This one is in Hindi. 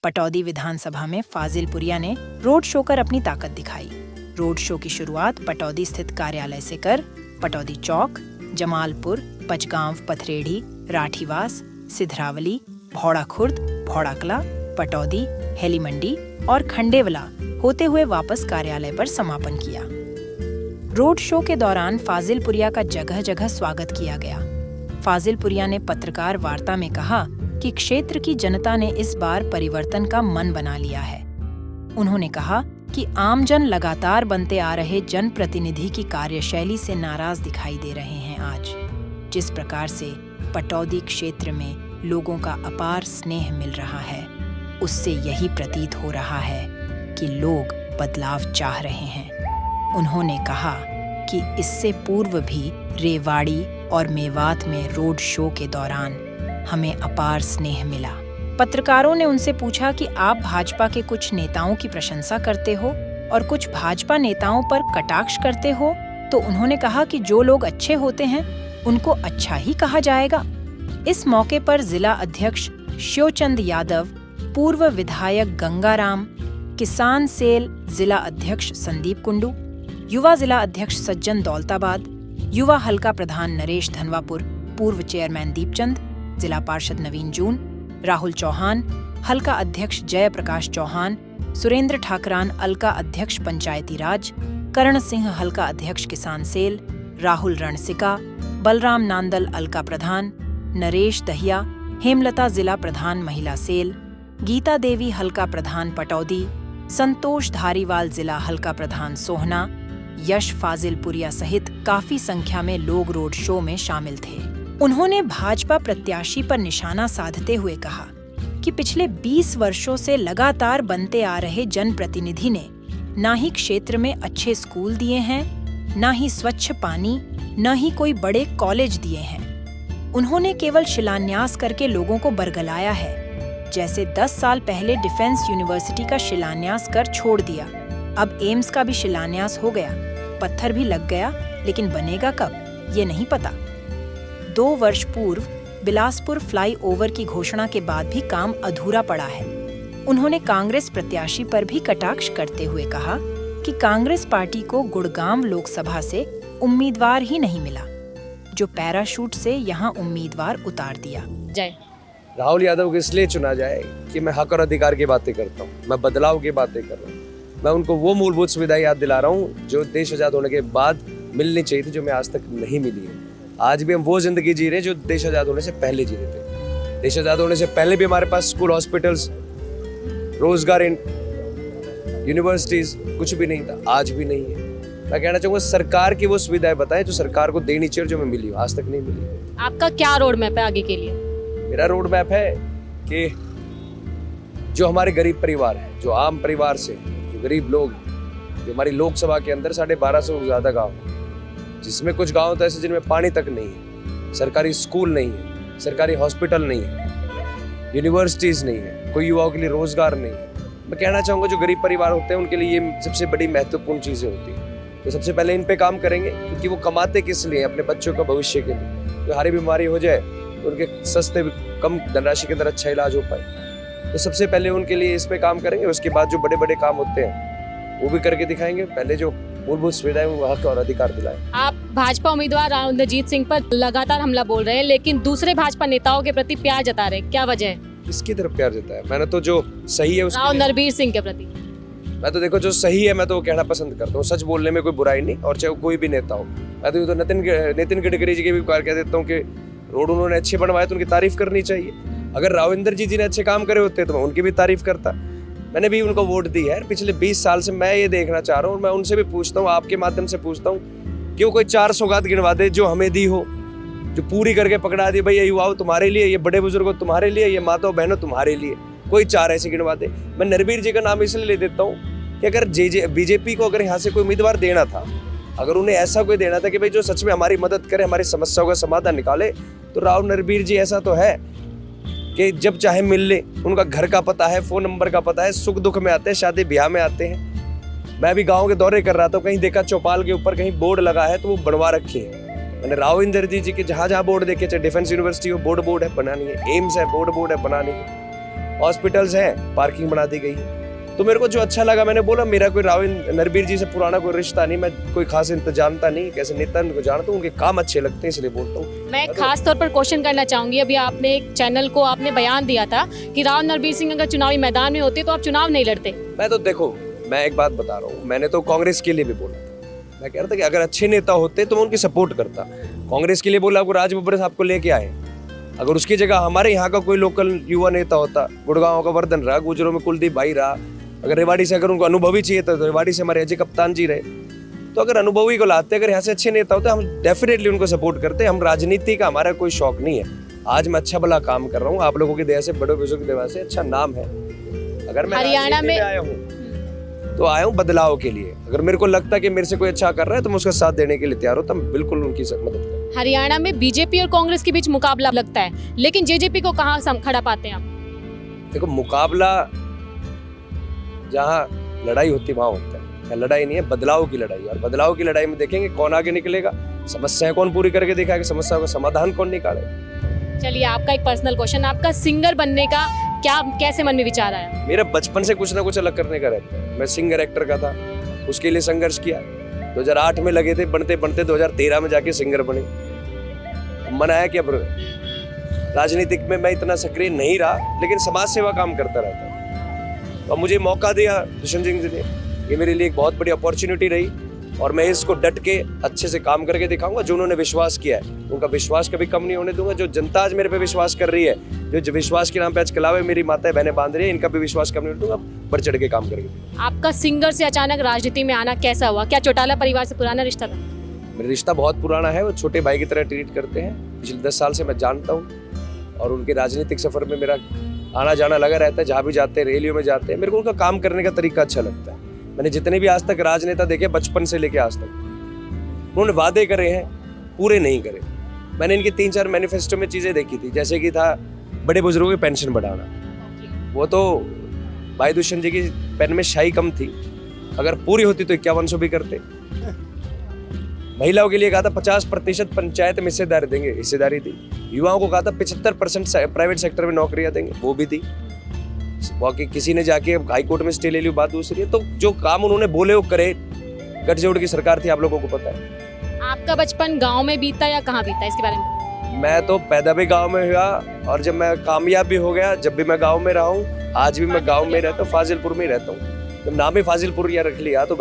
पटौदी विधानसभा में फाजिलपुरिया ने रोड शो कर अपनी ताकत दिखाई। रोड शो की शुरुआत पटौदी स्थित कार्यालय से कर पटौदी चौक, जमालपुर, पचगांव, पथरेड़ी, राठीवास, सिधरावली, भौड़ा खुर्द, भौड़ा कला, पटौदी, हेली मंडी और खंडेवला होते हुए वापस कार्यालय पर समापन किया। रोड शो के दौरान फाजिलपुरिया का जगह जगह स्वागत किया गया। फाजिलपुरिया ने पत्रकार वार्ता में कहा कि क्षेत्र की जनता ने इस बार परिवर्तन का मन बना लिया है। उन्होंने कहा कि आमजन लगातार बनते आ रहे जनप्रतिनिधि की कार्यशैली से नाराज दिखाई दे रहे हैं। आज जिस प्रकार से पटौदी क्षेत्र में लोगों का अपार स्नेह मिल रहा है, उससे यही प्रतीत हो रहा है कि लोग बदलाव चाह रहे हैं। उन्होंने कहा कि इससे पूर्व भी रेवाड़ी और मेवात में रोड शो के दौरान हमें अपार स्नेह मिला। पत्रकारों ने उनसे पूछा कि आप भाजपा के कुछ नेताओं की प्रशंसा करते हो और कुछ भाजपा नेताओं पर कटाक्ष करते हो, तो उन्होंने कहा कि जो लोग अच्छे होते हैं उनको अच्छा ही कहा जाएगा। इस मौके पर जिला अध्यक्ष शिवचंद यादव, पूर्व विधायक गंगाराम, किसान सेल जिला अध्यक्ष संदीप कुंडू, युवा जिला अध्यक्ष सज्जन दौलताबाद, युवा हल्का प्रधान नरेश धनवापुर, पूर्व चेयरमैन दीपचंद, जिला पार्षद नवीन जून, राहुल चौहान, हल्का अध्यक्ष जय प्रकाश चौहान, सुरेंद्र ठाकरान अलका अध्यक्ष पंचायती राज, करण सिंह हल्का अध्यक्ष किसान सेल, राहुल रणसिका, बलराम नांदल अलका प्रधान, नरेश दहिया, हेमलता जिला प्रधान महिला सेल, गीता देवी हल्का प्रधान पटौदी, संतोष धारीवाल जिला हल्का प्रधान सोहना, यश फाजिलपुरिया सहित काफी संख्या में लोग रोड शो में शामिल थे। उन्होंने भाजपा प्रत्याशी पर निशाना साधते हुए कहा कि पिछले 20 वर्षों से लगातार बनते आ रहे जनप्रतिनिधि ने न ही क्षेत्र में अच्छे स्कूल दिए हैं, न ही स्वच्छ पानी, न ही कोई बड़े कॉलेज दिए हैं। उन्होंने केवल शिलान्यास करके लोगों को बरगलाया है। जैसे 10 साल पहले डिफेंस यूनिवर्सिटी का शिलान्यास कर छोड़ दिया, अब एम्स का भी शिलान्यास हो गया, पत्थर भी लग गया, लेकिन बनेगा कब ये नहीं पता। 2 वर्ष पूर्व बिलासपुर फ्लाईओवर की घोषणा के बाद भी काम अधूरा पड़ा है। उन्होंने कांग्रेस प्रत्याशी पर भी कटाक्ष करते हुए कहा कि कांग्रेस पार्टी को गुड़गांव लोकसभा से उम्मीदवार ही नहीं मिला, जो पैराशूट से यहां उम्मीदवार उतार दिया। जय राहुल यादव को इसलिए चुना जाए कि मैं हक और अधिकार की बातें करता हूँ, मैं बदलाव की बातें कर रहा हूँ, मैं उनको वो मूलभूत सुविधाएं याद दिला रहा हूँ जो देश आजाद होने के बाद मिलनी चाहिए थी, जो मैं आज तक नहीं मिली है। आज भी हम वो जिंदगी जी रहे हैं जो देश आजाद होने से पहले जी रहे थे। देश आजाद होने से पहले भी हमारे पास स्कूल, हॉस्पिटल्स, रोजगार, यूनिवर्सिटीज कुछ भी नहीं था, आज भी नहीं है। मैं कहना चाहूँगा सरकार की वो सुविधाएं बताएं जो सरकार को देनी चाहिए, जो मैं मिली आज तक नहीं मिली। आपका क्या रोड मैप है आगे के लिए? मेरा रोड मैप है कि जो हमारे गरीब परिवार है, जो आम परिवार से, जो गरीब लोग, जो हमारी लोकसभा के अंदर 1250 से ज्यादा गाँव है, जिसमें कुछ गाँव तो ऐसे जिनमें पानी तक नहीं है, सरकारी स्कूल नहीं है, सरकारी हॉस्पिटल नहीं है, यूनिवर्सिटीज नहीं है, कोई युवाओं के लिए रोजगार नहीं है। मैं कहना चाहूँगा जो गरीब परिवार होते हैं उनके लिए ये सबसे बड़ी महत्वपूर्ण चीज़ें होती हैं। तो सबसे पहले इन पे काम करेंगे, क्योंकि वो कमाते किस लिए? अपने बच्चों का भविष्य के लिए। तो हरी बीमारी हो जाए तो उनके सस्ते कम धनराशि के अंदर अच्छा इलाज हो पाए, तो सबसे पहले उनके लिए इस पे काम करेंगे। उसके बाद जो बड़े बड़े काम होते हैं वो भी करके दिखाएंगे। पहले जो मूलभूत सुविधाएं वो हक और अधिकार दिलाएं। आप भाजपा उम्मीदवार राव इंद्रजीत सिंह पर लगातार हमला बोल रहे हैं, लेकिन दूसरे भाजपा नेताओं के प्रति प्यार जता रहे, क्या वजह है? किसकी तरफ प्यार जताया? मैंने तो जो सही है राव नरबीर सिंह के प्रति। मैं तो देखो जो सही है मैं तो कहना पसंद करता हूँ। सच बोलने में कोई बुराई नहीं, और चाहे कोई भी नेता हो। मैं तो नितिन गडकरी जी के भी कह देता हूँ कि रोड उन्होंने अच्छे बनवाए तो उनकी तारीफ करनी चाहिए। अगर राव इंद्रजीत जी ने अच्छे काम करे होते तो मैं उनकी भी तारीफ करता। मैंने भी उनको वोट दी है। पिछले 20 साल से मैं ये देखना चाह रहा हूँ, और मैं उनसे भी पूछता हूँ, आपके माध्यम से पूछता हूँ कि वो कोई 4 सौगात गिनवा दे जो हमें दी हो, जो पूरी करके पकड़ा दी, भाई ये युवाओं तुम्हारे लिए, ये बड़े बुजुर्गों तुम्हारे लिए, ये माताओं बहनों तुम्हारे लिए, कोई 4 ऐसे गिनवा दे। मैं नरबीर जी का नाम इसलिए ले देता हूँ कि अगर बीजेपी को अगर यहाँ से कोई उम्मीदवार देना था, अगर उन्हें ऐसा कोई देना था कि भाई जो सच में हमारी मदद करे, हमारी समस्याओं का समाधान निकाले, तो राव नरबीर जी ऐसा तो है कि जब चाहे मिल ले। उनका घर का पता है, फोन नंबर का पता है, सुख दुख में आते हैं, शादी ब्याह में आते हैं। मैं भी गांव के दौरे कर रहा था, कहीं देखा चौपाल के ऊपर कहीं बोर्ड लगा है तो वो बनवा रखी है। मैंने राव इंद्रजीत जी के जहाँ जहाँ बोर्ड देखे, चाहे डिफेंस यूनिवर्सिटी हो बोर्ड है बनानी है, एम्स है बोर्ड है बनानी है। हॉस्पिटल्स हैं, पार्किंग बना दी गई है। तो मेरे को जो अच्छा लगा मैंने बोला, मेरा कोई राव नरबीर जी से पुराना कोई रिश्ता नहीं, मैं कोई खास इनका जानता नहीं, कैसे नेता उनको जानता हूँ, उनके काम अच्छे लगते हैं इसलिए बोलता हूँ। मैं खास तौर पर क्वेश्चन करना चाहूंगी, अभी आपने एक चैनल को आपने बयान दिया था कि राव नरबीर सिंह अगर चुनावी मैदान में होते तो आप चुनाव नहीं लड़ते। मैं तो देखो, मैं एक बात बता रहा हूँ, मैंने तो कांग्रेस के लिए भी बोला था, मैं कह रहा था कि अगर अच्छे नेता होते तो मैं उनकी सपोर्ट करता। कांग्रेस के लिए बोला, आपको राज बब्बर साहब को लेके आए, अगर उसकी जगह हमारे यहाँ का कोई लोकल युवा नेता होता, गुड़गांव का वर्धन रहा, गुजरों में कुलदीप भाई रहा, अगर रेवाड़ी से अगर उनको अनुभवी चाहिए था तो रेवाड़ी से हमारे अजय कप्तान जी रहे, तो अगर अनुभवी को लाते, अगर यहाँ से अच्छे नेता होते, हम डेफिनेटली उनको सपोर्ट करते। हम राजनीति का हमारा कोई शौक नहीं है। आज मैं अच्छा भला काम कर रहा हूँ, आप लोगों की दया से, बड़े बुजुर्ग की दया से अच्छा नाम है। अगर मैं हरियाणा में आया हूँ तो आया हूँ बदलाव के लिए। अगर मेरे को लगता है कि मेरे से कोई अच्छा कर रहा है तो मैं उसका साथ देने के लिए तैयार होता हूँ, बिल्कुल उनकी मदद करूँ। हरियाणा में बीजेपी और कांग्रेस के बीच मुकाबला लगता है, लेकिन जेजेपी को कहाँ खड़ा पाते हैं आप? देखो, मुकाबला जहाँ लड़ाई होती वहां होता है, लड़ाई नहीं है, बदलाव की लड़ाई। और बदलाव की लड़ाई में देखेंगे कौन आगे निकलेगा, समस्याएं कौन पूरी करके दिखाएगा, समस्याओं का समाधान कौन निकालेगा। चलिए, आपका एक पर्सनल क्वेश्चन, आपका सिंगर बनने का क्या कैसे मन में विचार आया? मेरा बचपन से कुछ ना कुछ अलग करने का रहता है। मैं सिंगर एक्टर का था, उसके लिए संघर्ष किया। 2008 में लगे थे, बनते बनते 2013 में जाके सिंगर बने। मन आया कि अब राजनीतिक में मैं इतना सक्रिय नहीं रहा, लेकिन समाज सेवा काम करता रहता। और मुझे मौका दिया दुष्यंत सिंह जी ने, ये मेरे लिए एक बहुत बड़ी अपॉर्चुनिटी रही और मैं इसको डट के अच्छे से काम करके दिखाऊंगा। जो उन्होंने विश्वास किया है, उनका विश्वास कभी कम नहीं होने दूंगा। जो जनता आज मेरे पे विश्वास कर रही है, जो विश्वास के नाम पे आज कलावे मेरी माताएं बहनें बांध रही है, इनका भी विश्वास कम नहीं होने दूंगा। बढ़ चढ़ के काम करके। आपका सिंगर से अचानक राजनीति में आना कैसा हुआ? क्या चौटाला परिवार से पुराना रिश्ता था? मेरा रिश्ता बहुत पुराना है, वो छोटे भाई की तरह ट्रीट करते हैं। पिछले 10 साल से मैं जानता हूँ और उनके राजनीतिक सफर में मेरा आना जाना लगा रहता है। जहाँ भी जाते हैं, रैलियों में जाते हैं, मेरे को उनका काम करने का तरीका अच्छा लगता है। मैंने जितने भी आज तक राजनेता देखे, बचपन से लेके आज तक, उन्होंने वादे करे हैं, पूरे नहीं करे। मैंने इनकी 3-4 मैनिफेस्टो में चीज़ें देखी थी, जैसे कि था बड़े बुजुर्गों की पेंशन बढ़ाना। वो तो भाई दुष्यंत जी की पेन में शाही कम थी, अगर पूरी होती तो 5100 भी करते। महिलाओं के लिए कहा था 50% पंचायत में हिस्सेदारी दी। युवाओं को कहा था 75% प्राइवेट सेक्टर में नौकरियां देंगे, वो भी दी। बाकी किसी ने जाके हाई कोर्ट में स्टे ले ली, बात दूसरी है। तो जो काम उन्होंने बोले वो करे। गठजोड़ की सरकार थी, आप लोगों को पता है। आपका बचपन गांव में बीता या कहाँ बीता, इसके बारे में? मैं तो पैदा भी गांव में हुआ और जब मैं कामयाब भी हो गया, जब भी मैं गांव में रहा हूँ, आज भी मैं गांव में रहता हूँ, फाजिलपुर में ही रहता हूँ। जब नाम ही फाजिलपुर या रख लिया तो